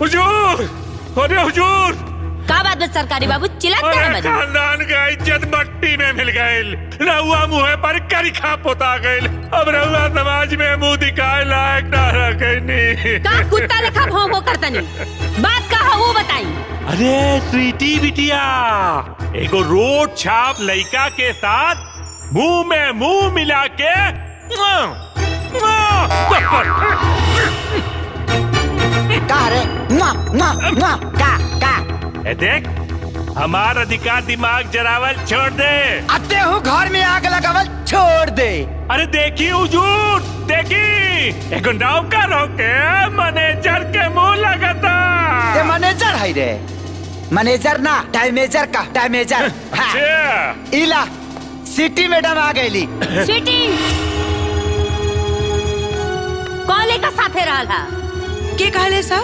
हुजूर, अरे हुजूर, का बात बस सरकारी बाबू चिल्लाते हैं अरे मत। खानदान का इज्जत मट्टी में मिल गईल। रहुआ मुँह पर करिखा पोता गईल। अब रहुआ समाज में मुंह दिखाए लायक ना रखनी। का कुत्ता लेखा भौं भौं करता नहीं। बात का है वो बताई। अरे स्वीटी बिटिया, एगो रोड छाप लड़का के साथ मुंह में मुंह मिला के का रे का देख, हमार अधिकार दिमाग जरावल छोड़ दे। अते हूँ घर में आग लगावल छोड़ दे। अरे देखी हुजूर, देखी एगो नौकर होके मैनेजर के मुंह लगता। ते मैनेजर है रे? मैनेजर ना टाइमेजर का टाइमेजर। अच्छा, इला सिटी मैडम आ गईली। स्वीटी कॉले का साथे रहल हा। के कहले सा?